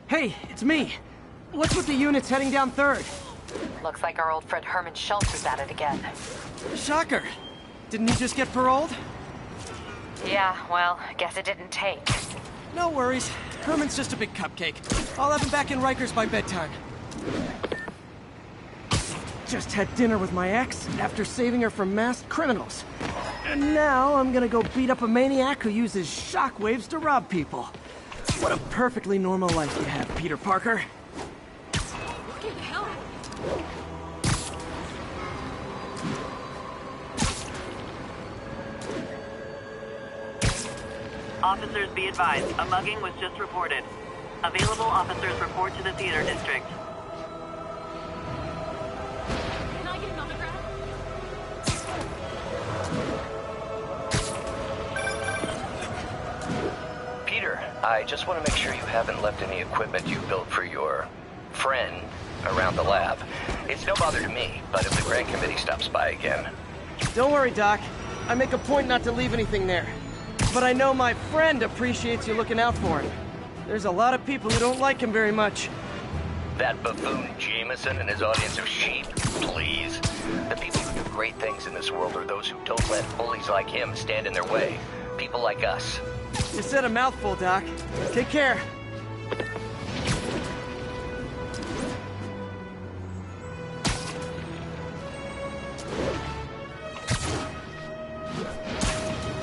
Hey, it's me. What's with the units heading down 3rd? Looks like our old friend Herman Schultz is at it again. Shocker. Didn't he just get paroled? Yeah, well, I guess it didn't take. No worries. Herman's just a big cupcake. I'll have him back in Rikers by bedtime. Just had dinner with my ex after saving her from masked criminals. And now I'm gonna go beat up a maniac who uses shockwaves to rob people. What a perfectly normal life you have, Peter Parker. Fucking hell. Officers be advised, a mugging was just reported. Available officers report to the theater district. Can I get an autograph? Peter, I just want to make sure you haven't left any equipment you built for your friend around the lab. It's no bother to me, but if the Grand Committee stops by again... Don't worry, Doc. I make a point not to leave anything there. But I know my friend appreciates you looking out for him. There's a lot of people who don't like him very much. That buffoon Jameson and his audience of sheep? Please. The people who do great things in this world are those who don't let bullies like him stand in their way. People like us. You said a mouthful, Doc. Take care.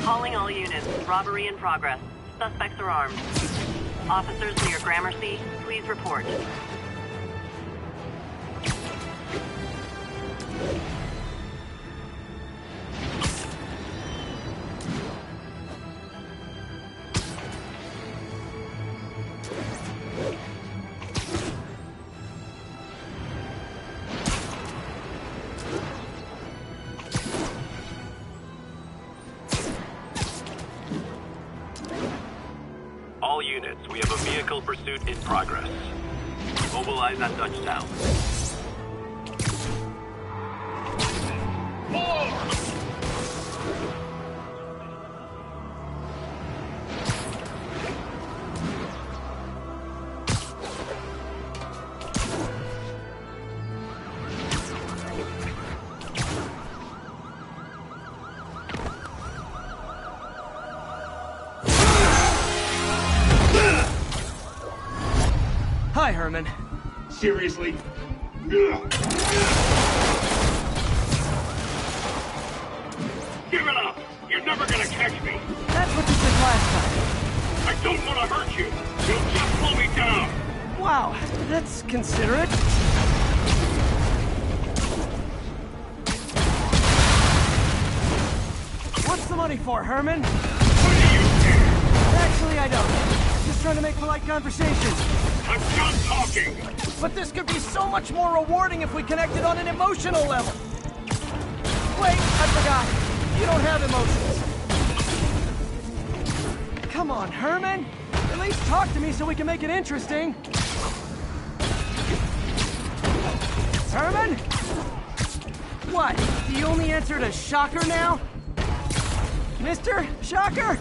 Calling all units. Robbery in progress. Suspects are armed. Officers near Gramercy, please report. All units, we have a vehicle pursuit in progress. Mobilize at touchdown. Hi, Herman. Seriously? Give it up! You're never gonna catch me! That's what you said last time. I don't want to hurt you! You'll just slow me down! Wow, that's considerate. What's the money for, Herman? What do you care? Actually, I don't. Just trying to make polite conversation. I'm done talking! But this could be so much more rewarding if we connected on an emotional level. Wait, I forgot. You don't have emotions. Come on, Herman. At least talk to me so we can make it interesting. Herman? What? Do you only answer to Shocker now? Mr. Shocker?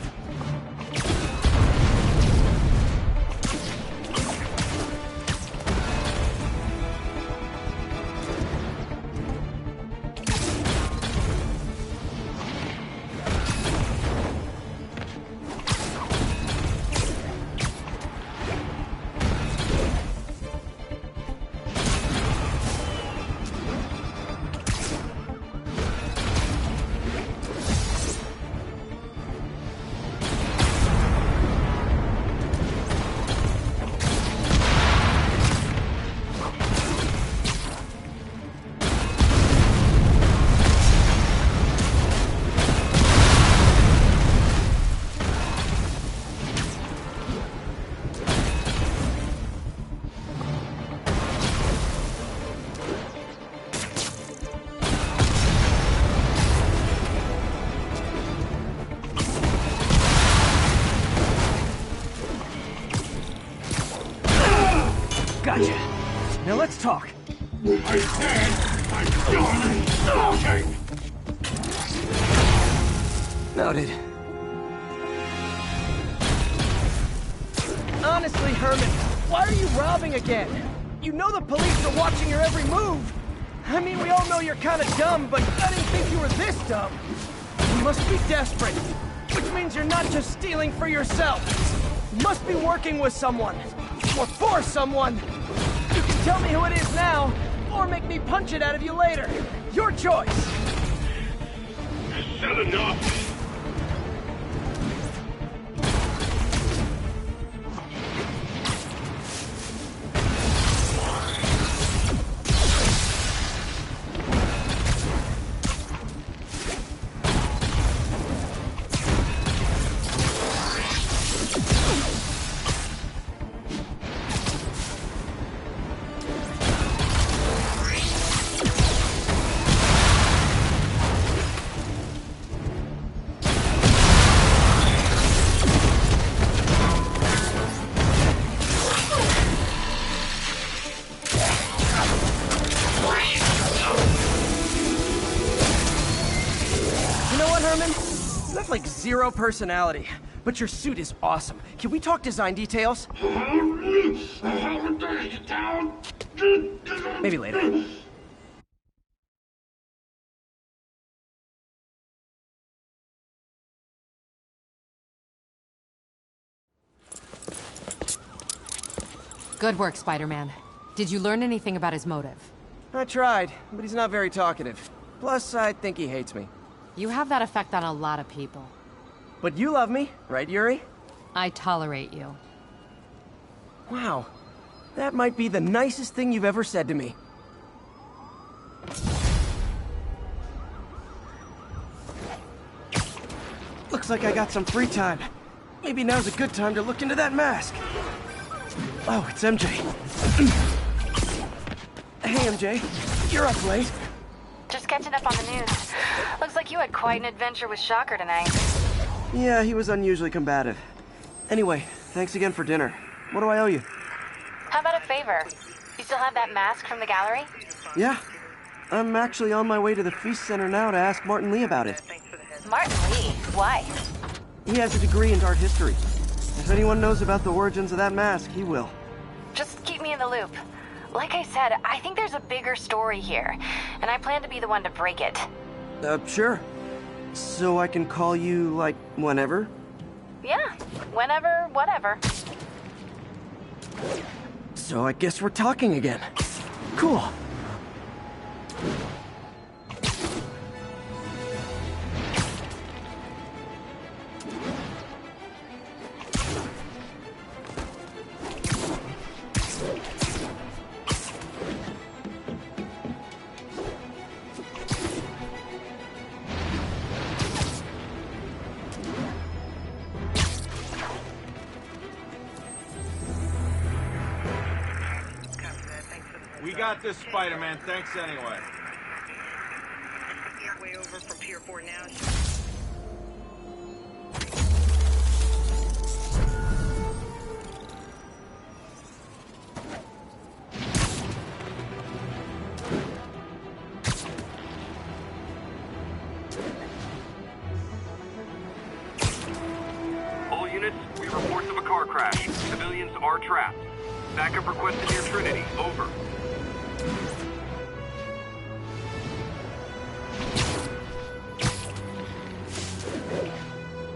Gotcha. Now let's talk. I said I'm done talking! Noted. Honestly, Herman, Why are you robbing again? You know the police are watching your every move. I mean, we all know you're kind of dumb, but I didn't think you were this dumb. You must be desperate, which means you're not just stealing for yourself. You must be working with someone, or for someone. You can tell me who it is now, or make me punch it out of you later. Your choice. Is that enough? You have like zero personality, but your suit is awesome. Can we talk design details? Maybe later. Good work, Spider-Man. Did you learn anything about his motive? I tried, but he's not very talkative. Plus, I think he hates me. You have that effect on a lot of people. But you love me, right, Yuri? I tolerate you. Wow. That might be the nicest thing you've ever said to me. Looks like I got some free time. Maybe now's a good time to look into that mask. Oh, it's MJ. Hey, MJ. You're up late. Just catching up on the news. Looks like you had quite an adventure with Shocker tonight. Yeah, he was unusually combative. Anyway, thanks again for dinner. What do I owe you? How about a favor? You still have that mask from the gallery? Yeah. I'm actually on my way to the Feast Center now to ask Martin Lee about it. Martin Lee? Why? He has a degree in art history. If anyone knows about the origins of that mask, he will. Just keep me in the loop. Like I said, I think there's a bigger story here, and I plan to be the one to break it. Sure. So I can call you, like, whenever? Yeah, whenever, whatever. So I guess we're talking again. Cool. We got this, Spider-Man. Thanks anyway. Way over from Pier 4 now. All units, we have reports of a car crash. Civilians are trapped. Backup requested near Trinity. Over.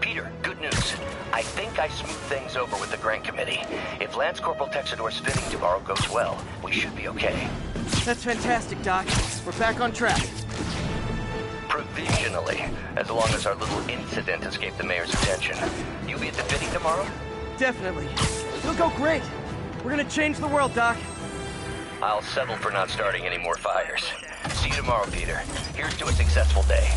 Peter, good news. I think I smoothed things over with the grant committee. If Lance Corporal Texador's fitting tomorrow goes well, we should be okay. That's fantastic, Doc. We're back on track. Provisionally, as long as our little incident escaped the mayor's attention. You'll be at the fitting tomorrow? Definitely. It'll go great. We're gonna change the world, Doc. I'll settle for not starting any more fires. See you tomorrow, Peter. Here's to a successful day.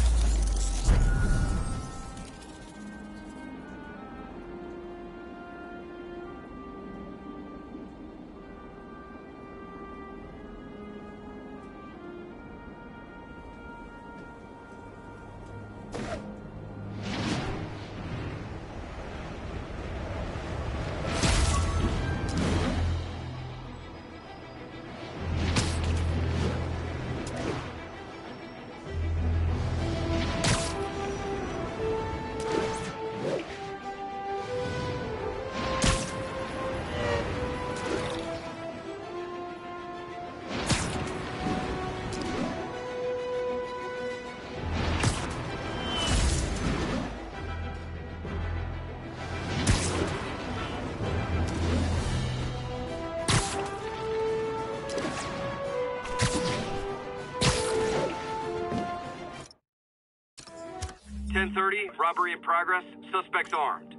10:30, robbery in progress, suspects armed.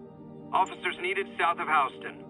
Officers needed south of Houston.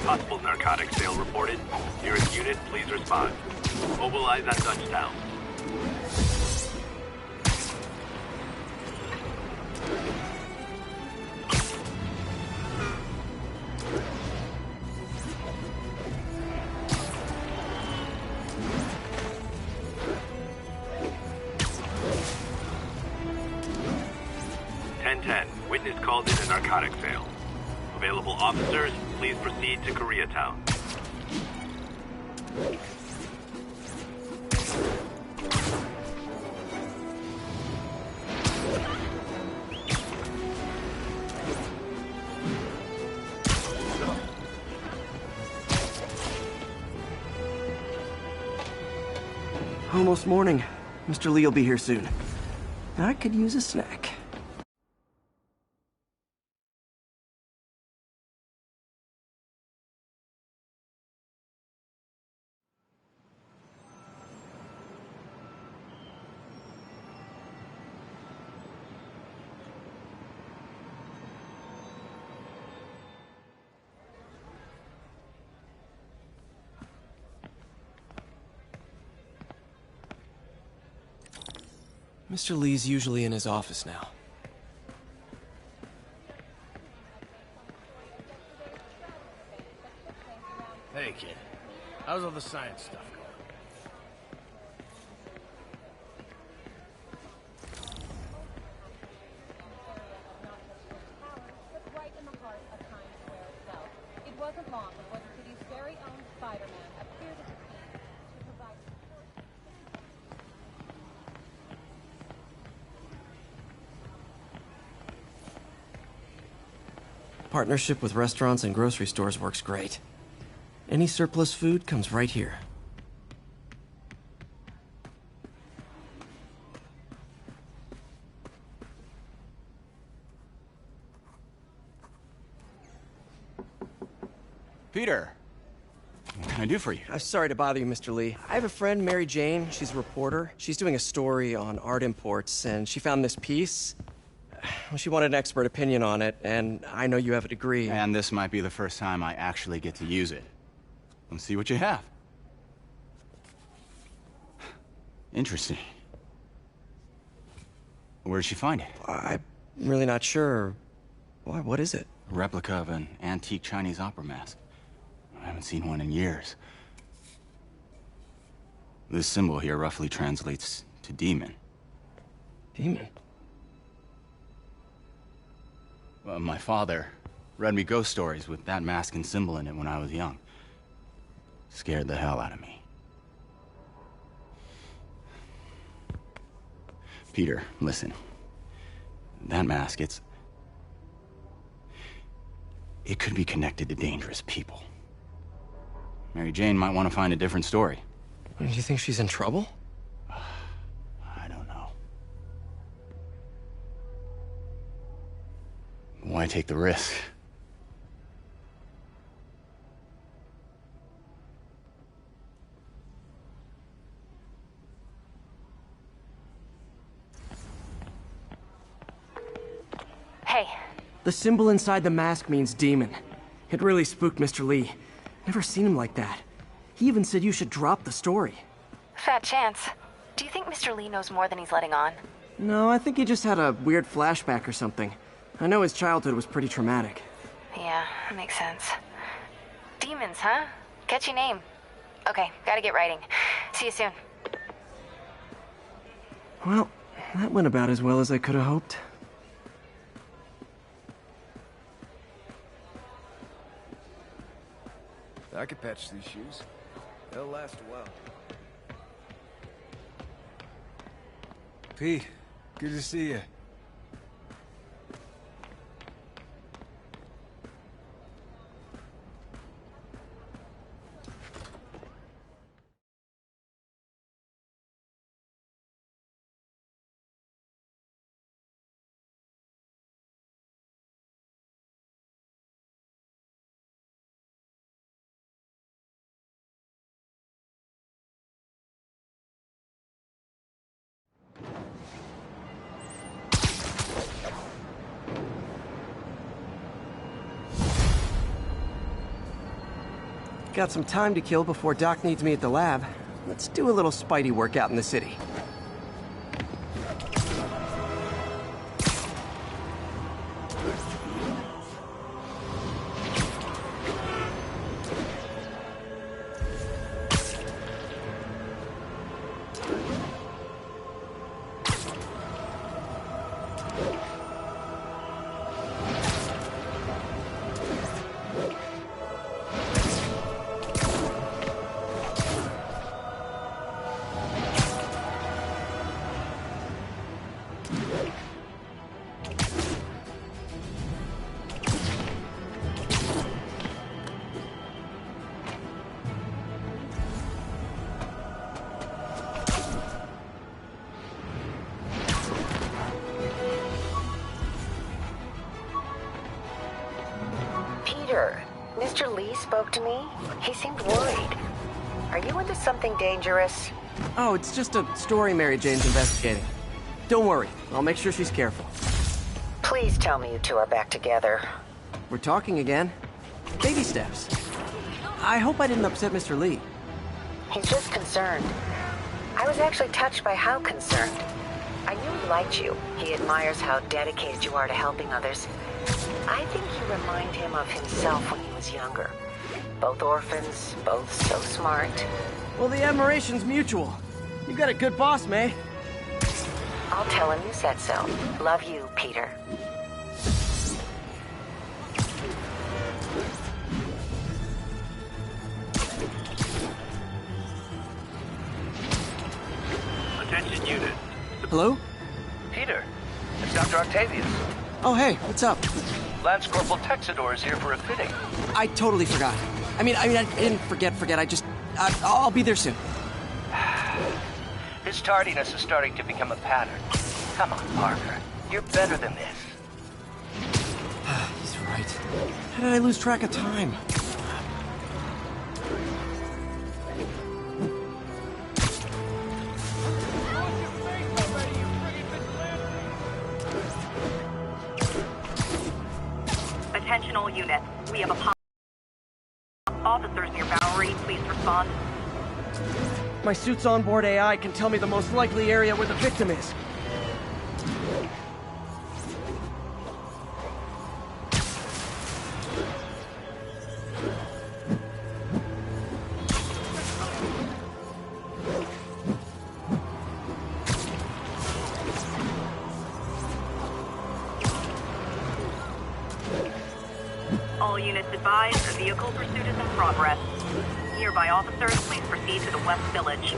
Possible narcotics sale reported. Nearest unit, please respond. Mobilize at touchdown. Witness called in a narcotics sale. Available officers, please proceed to Koreatown. Almost morning. Mr. Lee will be here soon. I could use a snack. Mr. Lee's usually in his office now. Hey, kid. How's all the science stuff going? Right in the heart of Times Square itself. It wasn't long before the city's very own Spider-Man appeared at the scene to provide Partnership with restaurants and grocery stores works great. Any surplus food comes right here. Peter, what can I do for you? I'm sorry to bother you, Mr. Lee. I have a friend, Mary Jane. She's a reporter. She's doing a story on art imports, and she found this piece. Well, she wanted an expert opinion on it, and I know you have a degree. And this might be the first time I actually get to use it. Let's see what you have. Interesting. Where did she find it? I'm really not sure. Why, what is it? A replica of an antique Chinese opera mask. I haven't seen one in years. This symbol here roughly translates to demon. Demon? My father read me ghost stories with that mask and symbol in it when I was young. Scared the hell out of me. Peter, listen. That mask, it could be connected to dangerous people. Mary Jane might want to find a different story. Do you think she's in trouble? I don't know. Why take the risk? Hey. The symbol inside the mask means demon. It really spooked Mr. Lee. Never seen him like that. He even said you should drop the story. Fat chance. Do you think Mr. Lee knows more than he's letting on? No, I think he just had a weird flashback or something. I know his childhood was pretty traumatic. Yeah, makes sense. Demons, huh? Catchy name. Okay, gotta get writing. See you soon. Well, that went about as well as I could have hoped. I could patch these shoes. They'll last a while. Pete, good to see you. Got some time to kill before Doc needs me at the lab. Let's do a little Spidey workout in the city. Mr. Lee spoke to me. He seemed worried. Are you into something dangerous? Oh, it's just a story Mary Jane's investigating. Don't worry, I'll make sure she's careful. Please tell me you two are back together. We're talking again. Baby steps. I hope I didn't upset Mr. Lee. He's just concerned. I was actually touched by how concerned. I knew he liked you. He admires how dedicated you are to helping others. I think you remind him of himself when he was younger. Both orphans, both so smart. Well, the admiration's mutual. You got a good boss, May. I'll tell him you said so. Love you, Peter. Attention unit. Hello? Peter, it's Dr. Octavius. Oh, hey, what's up? Lance Corporal Texador is here for a fitting. I totally forgot. I didn't forget. I'll be there soon. His tardiness is starting to become a pattern. Come on, Parker. You're better than this. He's right. How did I lose track of time? Attention all units. We have a pop. Officers near Bowery, please respond. My suit's onboard AI can tell me the most likely area where the victim is. advised, a vehicle pursuit is in progress. Nearby officers, please proceed to the West Village.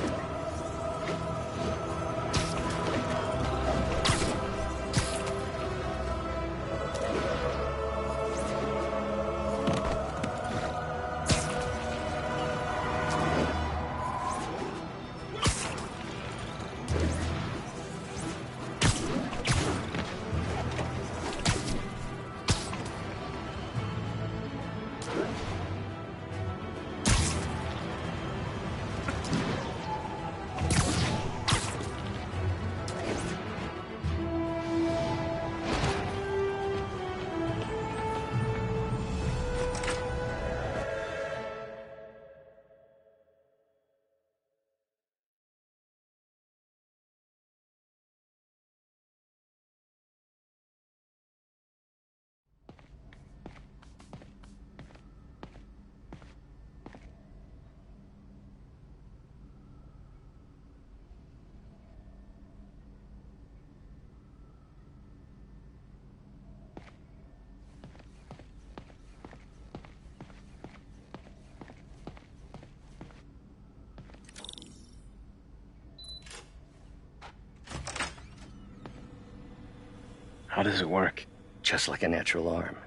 How does it work? Just like a natural arm.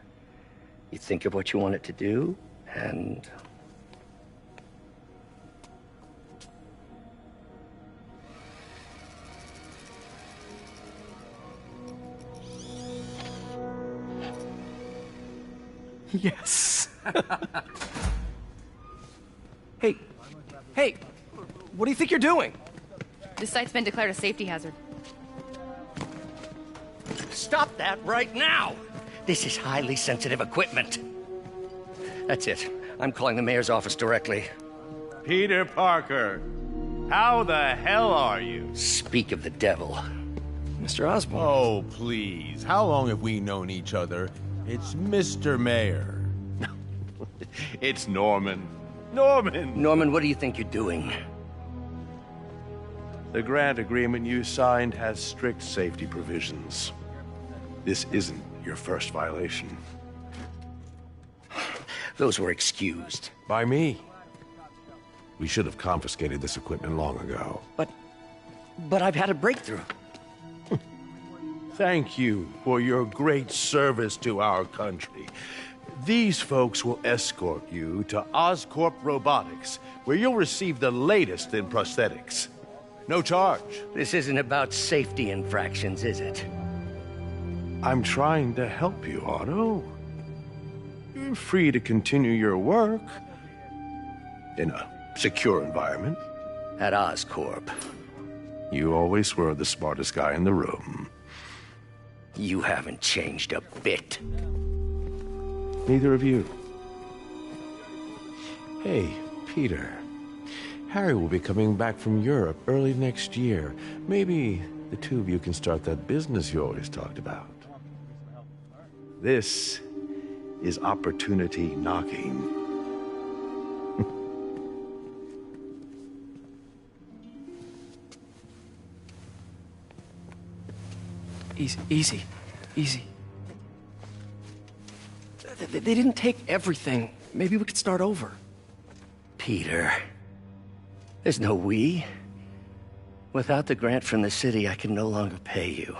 You think of what you want it to do, and... Yes. Hey, what do you think you're doing? This site's been declared a safety hazard. Stop that right now! This is highly sensitive equipment. That's it. I'm calling the mayor's office directly. Peter Parker, how the hell are you? Speak of the devil. Mr. Osborn. Oh, please. How long have we known each other? It's Mr. Mayor. It's Norman. Norman! Norman, what do you think you're doing? The grant agreement you signed has strict safety provisions. This isn't your first violation. Those were excused. By me. We should have confiscated this equipment long ago. But I've had a breakthrough. Thank you for your great service to our country. These folks will escort you to Oscorp Robotics, where you'll receive the latest in prosthetics. No charge. This isn't about safety infractions, is it? I'm trying to help you, Otto. You're free to continue your work in a secure environment. At Oscorp. You always were the smartest guy in the room. You haven't changed a bit. Neither of you. Hey, Peter. Harry will be coming back from Europe early next year. Maybe the two of you can start that business you always talked about. This is opportunity knocking. Easy. They didn't take everything. Maybe we could start over. Peter, there's no we. Without the grant from the city, I can no longer pay you.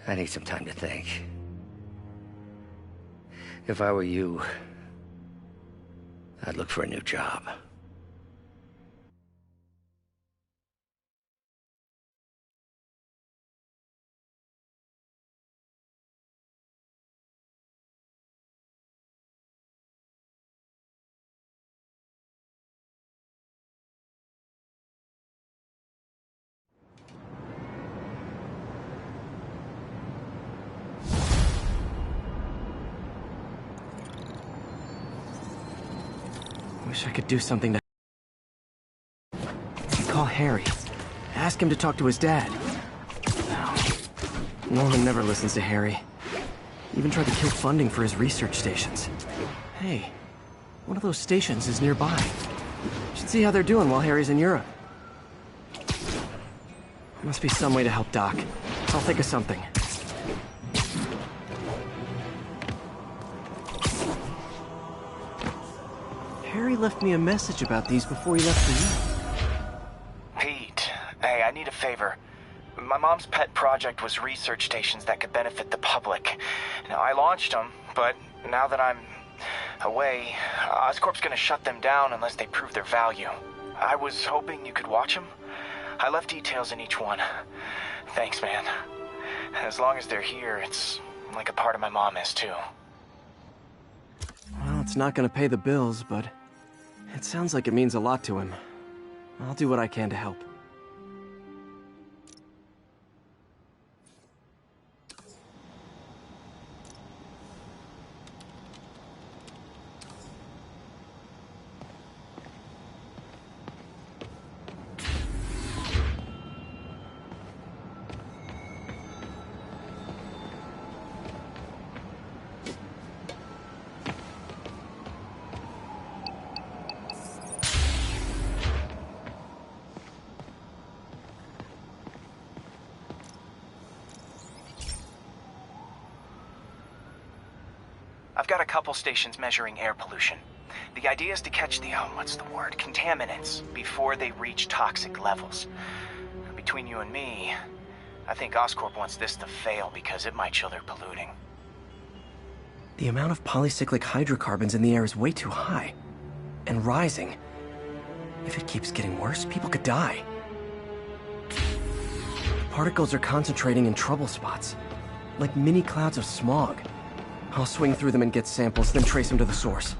I need some time to think. If I were you, I'd look for a new job. Wish I could do something to... Call Harry. Ask him to talk to his dad. No. Norman never listens to Harry. Even tried to kill funding for his research stations. Hey, one of those stations is nearby. Should see how they're doing while Harry's in Europe. Must be some way to help Doc. I'll think of something. Harry left me a message about these before he left for you. Pete, hey, I need a favor. My mom's pet project was research stations that could benefit the public. Now, I launched them, but now that I'm away, Oscorp's gonna shut them down unless they prove their value. I was hoping you could watch them. I left details in each one. Thanks, man. As long as they're here, it's like a part of my mom is, too. Well, it's not gonna pay the bills, but it sounds like it means a lot to him. I'll do what I can to help. I've got a couple stations measuring air pollution. The idea is to catch the, contaminants before they reach toxic levels. Between you and me, I think Oscorp wants this to fail because it might show they're polluting. The amount of polycyclic hydrocarbons in the air is way too high. And rising. If it keeps getting worse, people could die. The particles are concentrating in trouble spots, like mini clouds of smog. I'll swing through them and get samples, then trace them to the source.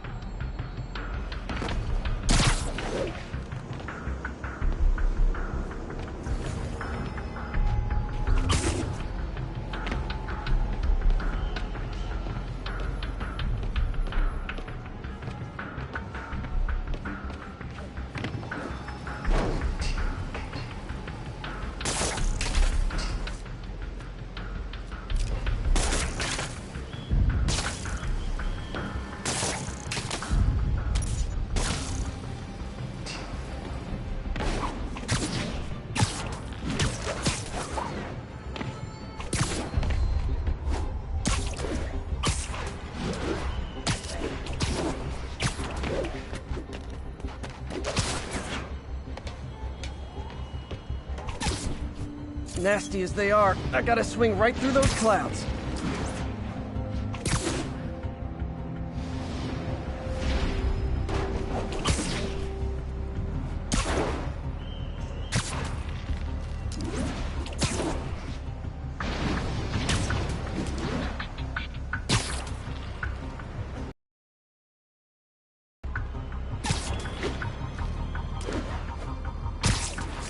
Nasty as they are, I gotta swing right through those clouds.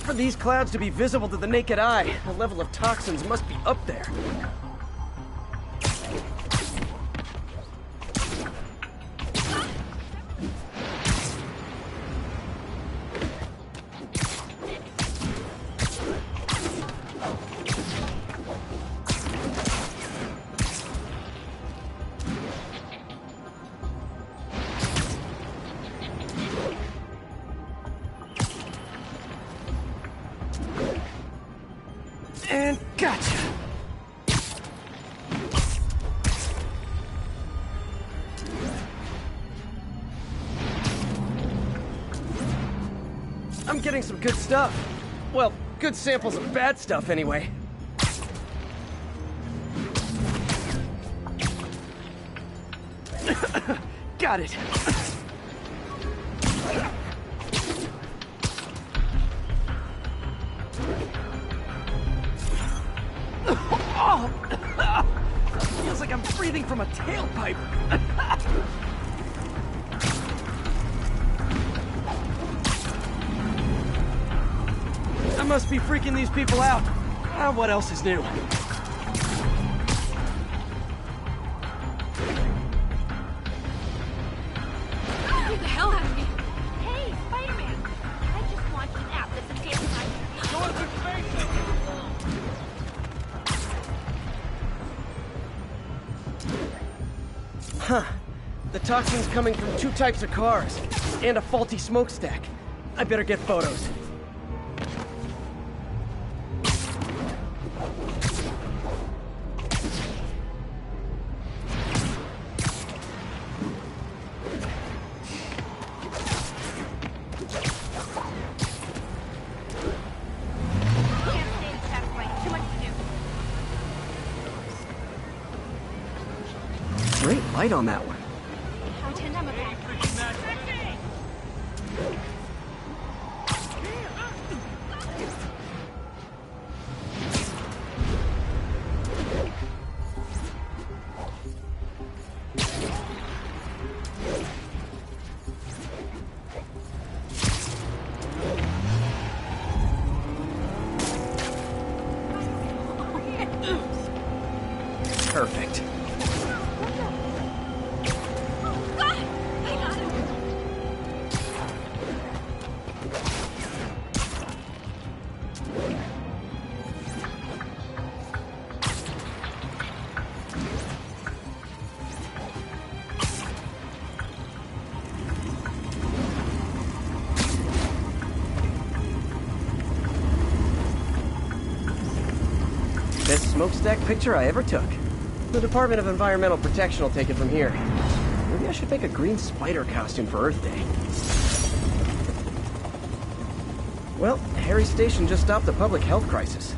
For these clouds to be visible to the naked eye, the level of toxins must be up there. And gotcha! I'm getting some good stuff. Well, good samples of bad stuff anyway. Got it. Feels like I'm breathing from a tailpipe. I must be freaking these people out. What else is new? Get the hell out of me! Hey, Spider-Man! I just launched an app that's a damn Huh. The toxin's coming from two types of cars, and a faulty smokestack. I better get photos. light on that one. Pretend I'm a back. Perfect. Best smokestack picture I ever took. The Department of Environmental Protection will take it from here. Maybe I should make a green spider costume for Earth Day. Well, Harry's station just stopped a public health crisis.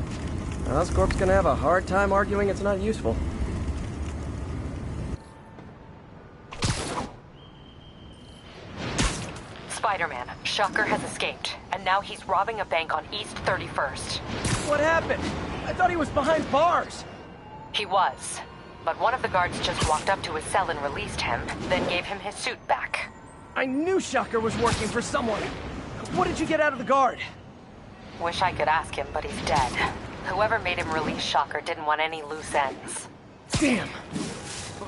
Oscorp's gonna have a hard time arguing it's not useful. Spider-Man, Shocker has escaped, and now he's robbing a bank on East 31st. What happened? I thought he was behind bars. He was, but one of the guards just walked up to his cell and released him, then gave him his suit back. I knew Shocker was working for someone. What did you get out of the guard? Wish I could ask him, but he's dead. Whoever made him release Shocker didn't want any loose ends. Damn.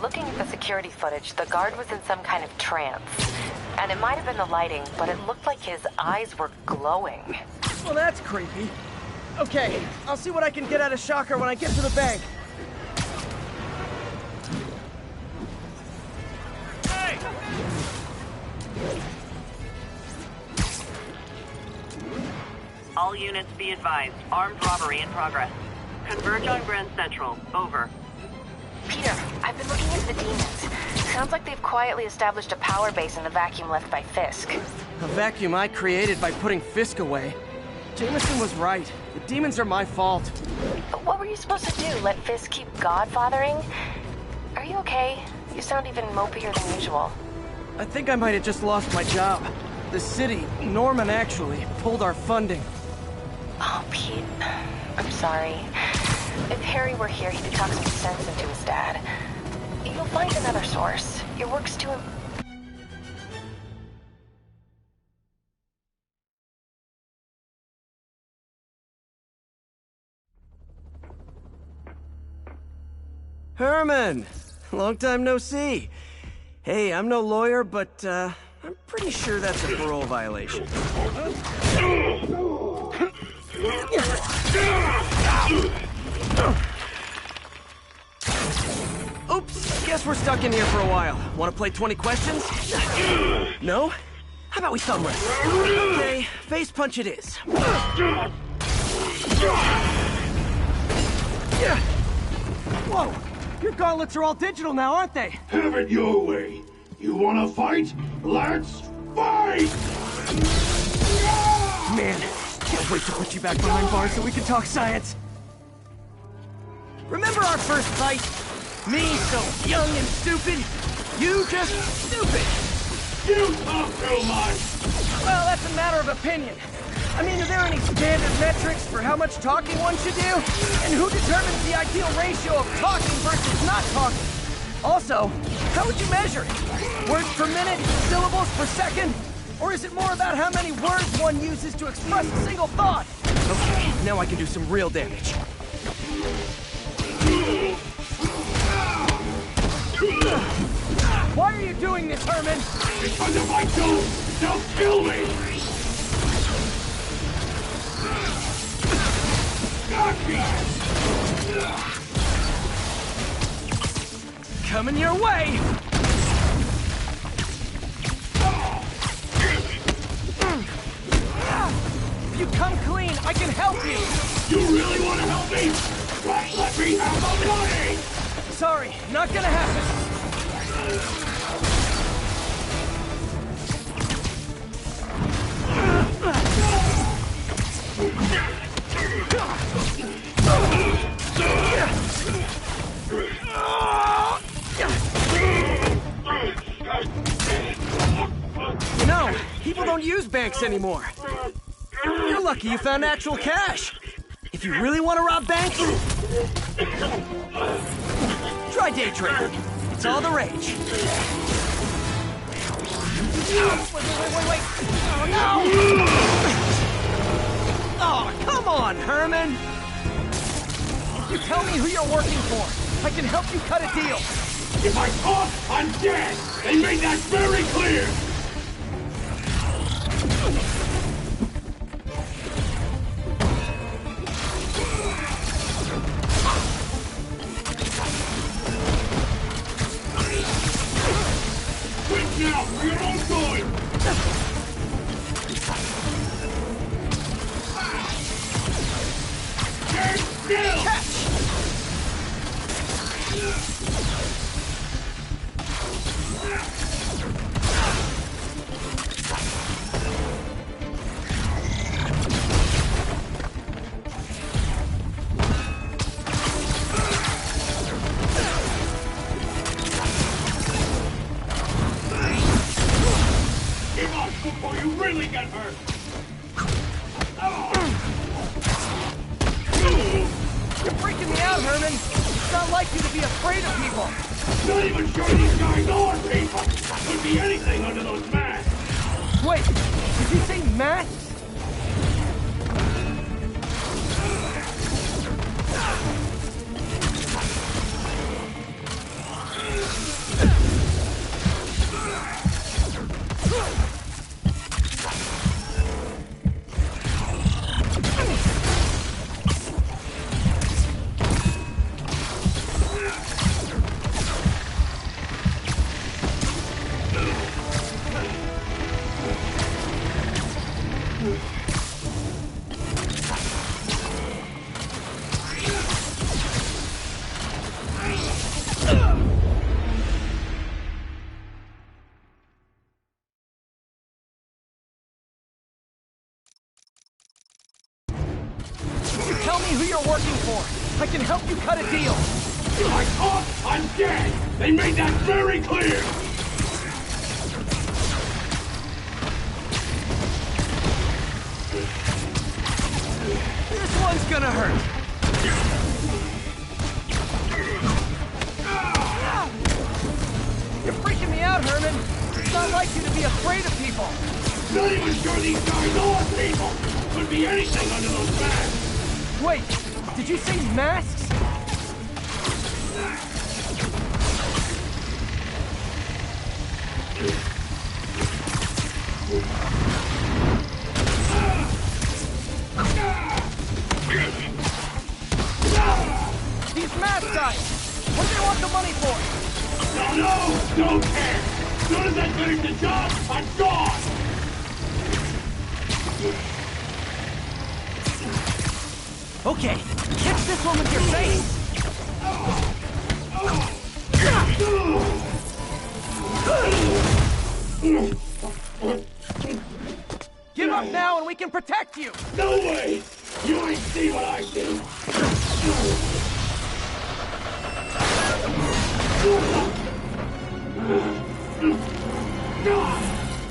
Looking at the security footage, the guard was in some kind of trance. And it might have been the lighting, but it looked like his eyes were glowing. Well, that's creepy. Okay, I'll see what I can get out of Shocker when I get to the bank. Hey! All units be advised. Armed robbery in progress. Converge on Grand Central. Over. Peter, I've been looking into the demons. Sounds like they've quietly established a power base in the vacuum left by Fisk. A vacuum I created by putting Fisk away. Jameson was right. The demons are my fault. What were you supposed to do? Let Fisk keep godfathering? Are you okay? You sound even mopier than usual. I think I might have just lost my job. The city, Norman actually, pulled our funding. Oh, Pete. I'm sorry. If Harry were here, he'd talk some sense into his dad. You'll find another source. Your work's too... Herman! Long time no see. Hey, I'm no lawyer, but, I'm pretty sure that's a parole violation. Oops, guess we're stuck in here for a while. Want to play 20 questions? No? How about we thumb wrestle? Okay, face punch it is. Whoa! Your gauntlets are all digital now, aren't they? Have it your way. You wanna fight? Let's fight! Man, can't wait to put you back behind bars so we can talk science. Remember our first fight? Me, so young and stupid. You just stupid. You talk too much! Well, that's a matter of opinion. I mean, are there any standard metrics for how much talking one should do? And who determines the ideal ratio of talking versus not talking? Also, how would you measure it? Words per minute? Syllables per second? Or is it more about how many words one uses to express a single thought? Okay, now I can do some real damage. Why are you doing this, Herman? Because if I don't, they'll kill me! Coming your way! If you come clean, I can help you! You really want to help me? Right, let me have the money! Sorry, not gonna happen. People don't use banks anymore. You're lucky you found actual cash. If you really want to rob banks, try day trading. It's all the rage. Wait. Oh, no! Oh, come on, Herman! If you tell me who you're working for, I can help you cut a deal. If I talk, I'm dead! They made that very clear! Quick now, for your own good! Stand still! Catch! Give up before you really get hurt! You're freaking me out, Herman. It's not like you to be afraid of people. Not even sure these guys are people! Could be anything under those masks! Wait, did you say masks? Tell me who you're working for. I can help you cut a deal. If I talk, I'm dead! They made that very clear! This one's gonna hurt. You're freaking me out, Herman. It's not like you to be afraid of people. Not even sure these guys are people! Could be anything under those masks! Wait, did you say masks? These mask guys! What do they want the money for? No! Don't care! As soon as I finish the job, I'm gone! Okay, catch this one with your face! Give up now and we can protect you! No way! You ain't see what I do!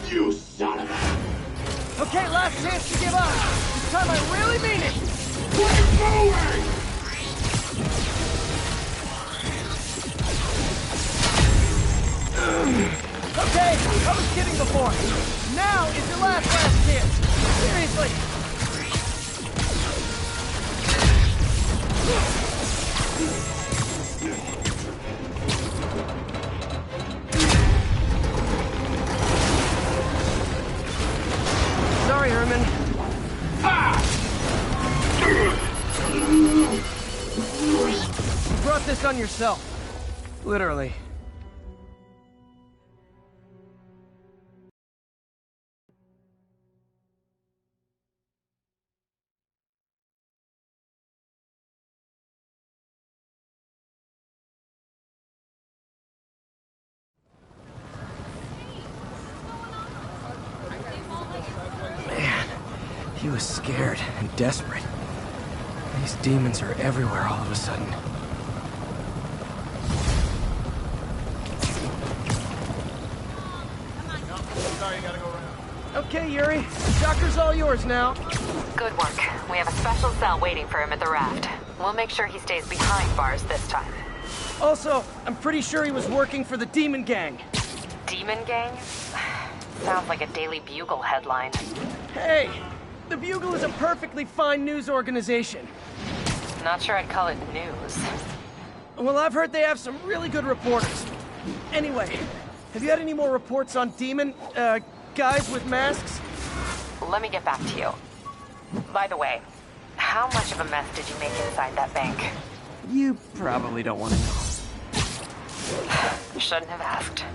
You son of a... Okay, last chance to give up! This time I really mean it! Keep moving! Okay, I was kidding before. Now is your last chance. Seriously. Sorry, Herman. You brought this on yourself. Literally. He was scared and desperate. These demons are everywhere all of a sudden. Sorry, you gotta go around. Okay, Yuri. Doctor's all yours now. Good work. We have a special cell waiting for him at the raft. We'll make sure he stays behind bars this time. Also, I'm pretty sure he was working for the Demon Gang. Demon Gang? Sounds like a Daily Bugle headline. Hey, the Bugle is a perfectly fine news organization. Not sure I'd call it news. Well, I've heard they have some really good reporters. Anyway, have you had any more reports on demon, guys with masks? Let me get back to you. By the way, how much of a mess did you make inside that bank? You probably don't want to know. Shouldn't have asked.